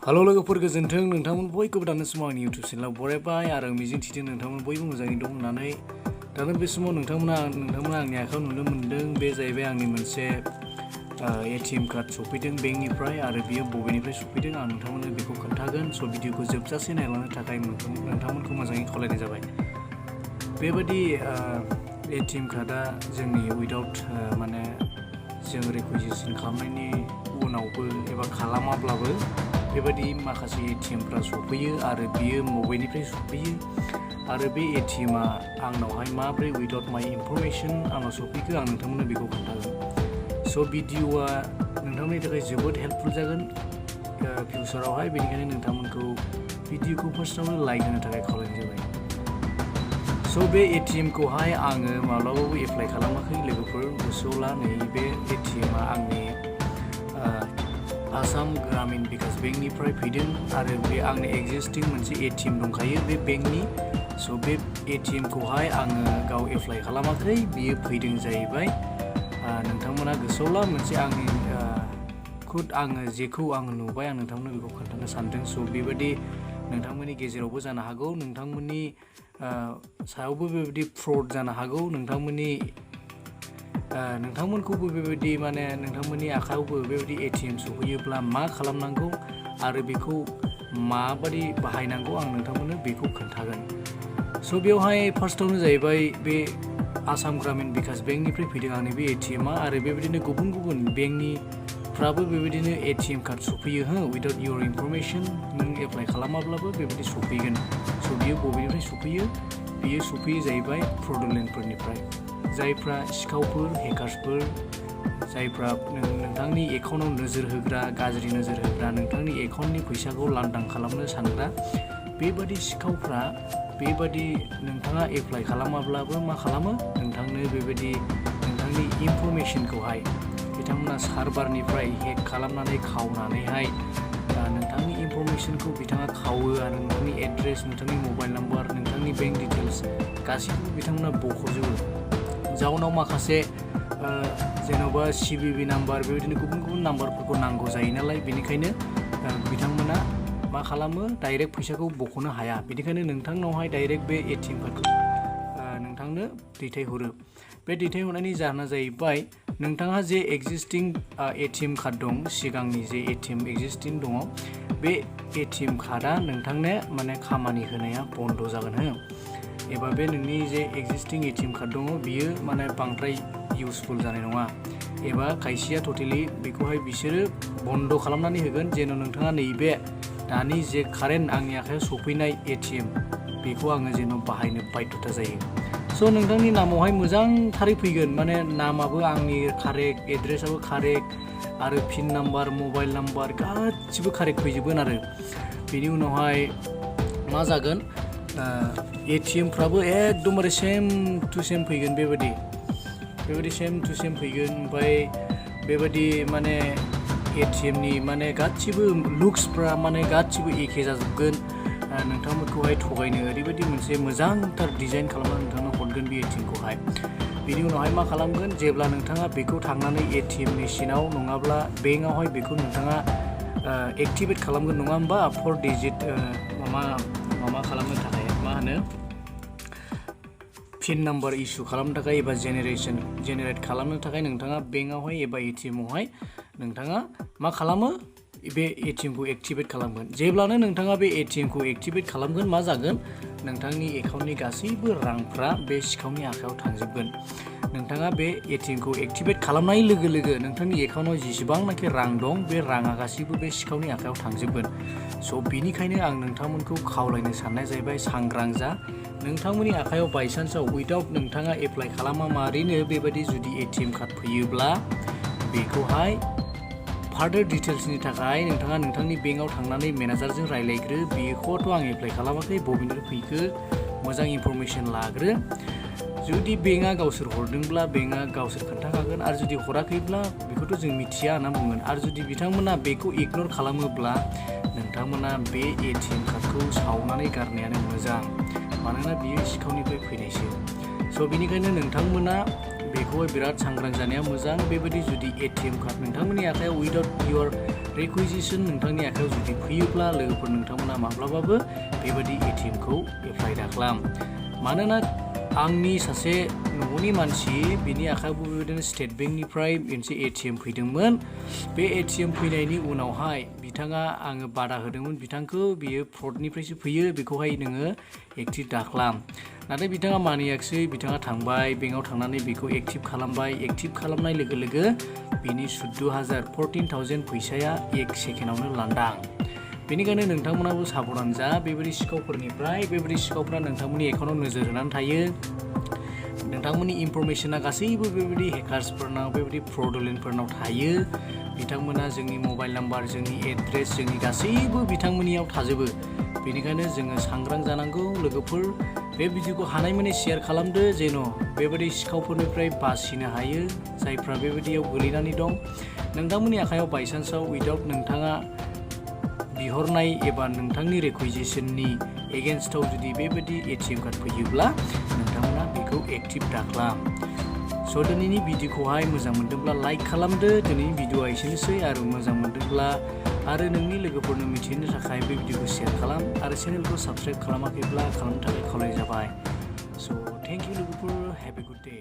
Hello लोगोफोर गोजोन्थों नोंथांमोन बयखौबो दानो समाव आंनि YouTube चेनेलाव बरायबाय आरो मिजिंथिदों नोंथांमोन बयबो मोजाङै दं होननानै दानो बे समाव नोंथांमोना आंनि आखायाव नुनो मोनदों बे जाहैबाय आंनि मोनसे ATM कार्ड सफैदों बेंकनिफ्राय आरो बियो बबेनिफ्राय सफैदों आं नोंथांमोननो बेखौ खोन्थागोन स' भिडिअखौ जोबजासे नायलांनो थाखाय नोंथांमोनखौ मोजाङै खावलायनाय जाबाय बेबादि ATM कार्डआ जोंनि उइदाउट माने जों रिकुइजिसन खालामनायनि उनावबो एबा खालामाब्लाबो बेबादि माखासे ATMफ्रा सफैयो आरो बियो मबाइलनिफ्राय सफैयो आरो बे ATMआ आंनावहाय माब्रै उइदाउट माय इनफरमेसन आंनाव सफैखो आं नोंथांमोननो बेखौ खोन्थागोन स' भिडिअआ नोंथांमोननि थाखाय जोबोद हेल्पफुल जागोन फिउचारावहाय बेनिखायनो नोंथांमोनखौ भिडिअखौ फार्स्टआवनो लाइक होनो थाखाय खावलायनाय जाबाय स' बे ATMखौहाय आङो माब्लाबाबो एप्लाइ खालामाखै लोगोफोर गोसोआव ला नैबे ATMआ आंनि आसाम ग्रामीण बिकास बेंकनिफ्राय फैदों आरो बे आंनि एक्जिस्टिं मोनसे ATM दंखायो बे बेंकनि स' बे ATMखौहाय आङो गाव एप्लाइ खालामाखै बियो फैदों जाहैबाय नोंथांमोना गोसोआव ला मोनसे आंनि आङो जेखौ आङो नुबाय आं नोंथांमोननो बेखौ खोन्थानो सानदों स' बेबायदि नोंथांमोननि गेजेरावबो जानो हागौ नोंथांमोननि सायावबो बेबायदि फ्रड जानो हागौ नोंथांमोनखौबो बेबायदि माने नोंथांमोननि आखायावबो बेबायदि ATM सफैयोब्ला मा खालामनांगौ आरो बेखौ माबादि बाहायनांगौ आं नोंथांमोननो बेखौ खोन्थागोन स' बेवहाय फार्स्टआवनो जाहैबाय बे आसाम ग्रामीण बिकास बेंकनिफ्राय फैदों आंनि बे ATMआ आरो बेबायदिनो गुबुन गुबुन बेंकनिफ्राबो बेबायदिनो ATM कार्ड सफैयो उइदाउट इयर इनफरमेसन नों एप्लाइ खालामाब्लाबो बेबायदि सफैगोन स' बियो बबेनिफ्राय सफैयो बियो सफैयो जाहैबाय फ्रडुलेन्टफोरनिफ्राय जायफ्रा सिखावफोर हेकार्सफोर जायफ्रा नोंथांनि एकाउन्टआव नोजोर होग्रा गाज्रि नोजोर होग्रा नोंथांनि एकाउन्टनि फैसाखौ लांदां खालामनो सानग्रा बेबादि सिखावफ्रा बेबादि नोंथाङा एप्लाइ खालामाब्लाबो मा खालामो नोंथांनो बेबायदि नोंथांनि इनफरमेसनखौहाय बिथांमोना सार्भारनिफ्राय हेक खालामनानै खावनानैहाय नोंथांनि इनफरमेसनखौ बिथाङा खावो आरो नोंथांनि एड्रेस नोंथांनि मबाइल नाम्बार नोंथांनि बेंक डिटेल्स गासैखौबो बिथांमोना बख'जोबो जाउनाव माखासे जेन'बा CVV नाम्बार बेबायदिनो गुबुन गुबुन नाम्बारफोरखौ नांगौ जायो नालाय बेनिखायनो बिथांमोना मा खालामो डाइरेक्ट फैसाखौ बख'नो हाया बेनिखायनो नोंथांनावहाय डाइरेक्ट बे ATM कार्डखौ नोंथांनो दैथायहरो बे दैथायहरनायनि जाहोना जाहैबाय नोंथांहा जे एक्जिस्टिं ATM कार्ड दं सिगांनि जे ATM एक्जिस्टिं दङ बे ATM कार्डआ नोंथांनो माने खामानि होनाया बन्द' जागोन एबा बे नोंनि जे एक्जिस्टिं ATM कार्ड दङ बियो माने बांद्राय इउसफुल जानाय नङा एबा खायसेया टटेलि बेखौहाय बिसोरो बन्द' खालामनानै होगोन जेन' नोंथाङा नैबे दानि जे कारेन्ट आंनि आखायाव सफैनाय ATM बेखौ आङो जेन' बाहायनो बाध्यता जायो स' नोंथांनि नामावहाय मोजांथारै फैगोन माने नामाबो आंनि कारेक्ट एड्रेसाबो कारेक्ट आरो पिन नाम्बार मबाइल नाम्बार गासिबो कारेक्ट फैजोबगोन आरो बेनि उनावहाय मा जागोन ATMफ्राबो एकदमबारे सेम टु सेम फैगोन बेबायदि सेम टु सेम फैगोन ओमफ्राय बेबायदि माने ATMनि माने गासिबो लुक्सफ्रा माने गासिबो एखे जाजोबगोन नोंथांमोनखौहाय थगायनो ओरैबायदि मोनसे मोजांथार डिजाइन खालामनानै नोंथांनो हरगोन बे ATMखौहाय बेनि उनावहाय मा खालामगोन जेब्ला नोंथाङा बेखौ थांनानै ATM मेसिनाव नङाब्ला बेंकआवहाय बेखौ नोंथाङा एक्टिभेट खालामगोन नङा होमबा 4 डिजिट माबा खालामनो थाखाय मा होनो पिन नाम्बार इस्यु खालामनो थाखाय एबा जेनेरेट खालामनो थाखाय नोंथाङा बेंकआवहाय एबा ATMआवहाय नोंथाङा मा खालामो बे ATMखौ एक्टिभेट खालामगोन जेब्लानो नोंथाङा बे ATMखौ एक्टिभेट खालामगोन मा जागोन नोंथांनि एकाउन्टनि गासैबो रांफ्रा बे सिखावनि आखायाव थांजोबगोन नोंथाङा बे ATMखौ एक्टिभेट खालामनाय लोगो लोगो नोंथांनि एकाउन्टआव जेसेबांनाखि रां दं बे राङा गासैबो बे सिखावनि आखायाव थांजोबगोन स' बिनिखायनो आं नोंथांमोनखौ खावलायनो साननाय जाहैबाय सांग्रां जा नोंथांमोननि आखायाव बायसान्सआव उइदाउट नोंथाङा एप्लाइ खालामामारैनो बेबायदि जुदि ATM कार्ड फैयोब्ला बेखौहाय फार्दार डिटेल्सनि थाखाय नोंथाङा नोंथांनि बेंकआव थांनानै मेनेजारजों रायलायग्रो बेखौथ' आं एप्लाइ खालामाखै बबेनिफ्राय फैखो मोजां इनफरमेसन लाग्रो जुदि बेंकआ गावसोर हरदोंब्ला बेंकआ गावसोर खोन्थाखागोन आरो जुदि हराखैब्ला बेखौथ' जों मिथिया होनना बुंगोन आरो जुदि बिथांमोना बेखौ इगनर खालामोब्ला नोंथांमोना बे ATM कार्डखौ सावनानै गारनायानो मोजां मानोना बियो सिखावनिफ्राय फैनायसो स' बेनिखायनो नोंथांमोना बेखौहाय बिराद सांग्रां जानाया मोजां। बेबायदि जुदि ATM कार्ड नोंथांमोननि आखायाव उइदाउट योर रिकुइजिसन नोंथांनि आखायाव जुदि फैयोब्ला लोगोफोर नोंथांमोना माब्लाबाबो बेबायदि ATM खौ एप्लाइ दाखालाम। मानोना आंनि सासे न'नि मानसि बिनि आखायावबो बेबायदिनो स्टेट बेंकनिफ्राय मोनसे ATM फैदोंमोन। बे ATM फैनायनि उनावहाय बिथाङा आङो बादा होदोंमोन बिथांखौ बियो फ्रडनिफ्रायसो फैयो बेखौहाय नोङो एक्टिभ दाखालाम। नाथाय बिथाङा मानियाखिसै। बिथाङा थांबाय बेंकआव थांनानै बेखौ एक्टिभ खालामबाय। एक्टिभ खालामनाय लोगो लोगो बिनि 14,000 फैसाया 1 सेकेन्डआवनो लांदां। बेनिखायनो नोंथांमोनाबो साबधान जा बेबायदि सिखावफोरनिफ्राय। बेबायदि सिखावफ्रा नोंथांमोननि एकाउन्टआव नोजोर होनानै थायो। नोंथांमोननि इनफरमेशना गासैबो बेबायदि हेकार्सफोरनाव बेबायदि फ्रडुलेन्टफोरनाव थायो। बिथांमोना जोंनि मबाइल नाम्बार जोंनि एड्रेस जोंनि गासैबो बिथांमोननियाव थाजोबो। बेनिखायनो जोङो सांग्रां जानांगौ लोगोफोर। बे भिडिअखौ हानायमानि शेयार खालामदो जेन' बेबायदि सिखावफोरनिफ्राय बासिनो हायो जायफ्रा बेबायदियाव गोलैनानै दं। नोंथांमोननि आखायाव बायसान्सआव उइदाउट नोंथाङा बिहरनाय एबा नोंथांनि रिकुइजिसननि एगेन्स्टआव जुदि बेबायदि ATM कार्ड फैयोब्ला नोंथांमोना बेखौ एक्टिभ दाखालाम। स' दिनैनि भिडिअखौहाय मोजां मोनदोंब्ला लाइक खालामदो। दिनैनि भिडिअआ एसेनोसै। आरो मोजां मोनदोंब्ला आरो नोंनि लोगोफोरनो मिथिहोनो थाखाय बे भिडिअखौ शेयार खालाम। आरो चेनेलखौ साबस्क्राइब खालामाखैब्ला खालामनो थाखाय खावलायनाय जाबाय। स' थेंक इउ लोगोफोर। Have a good day.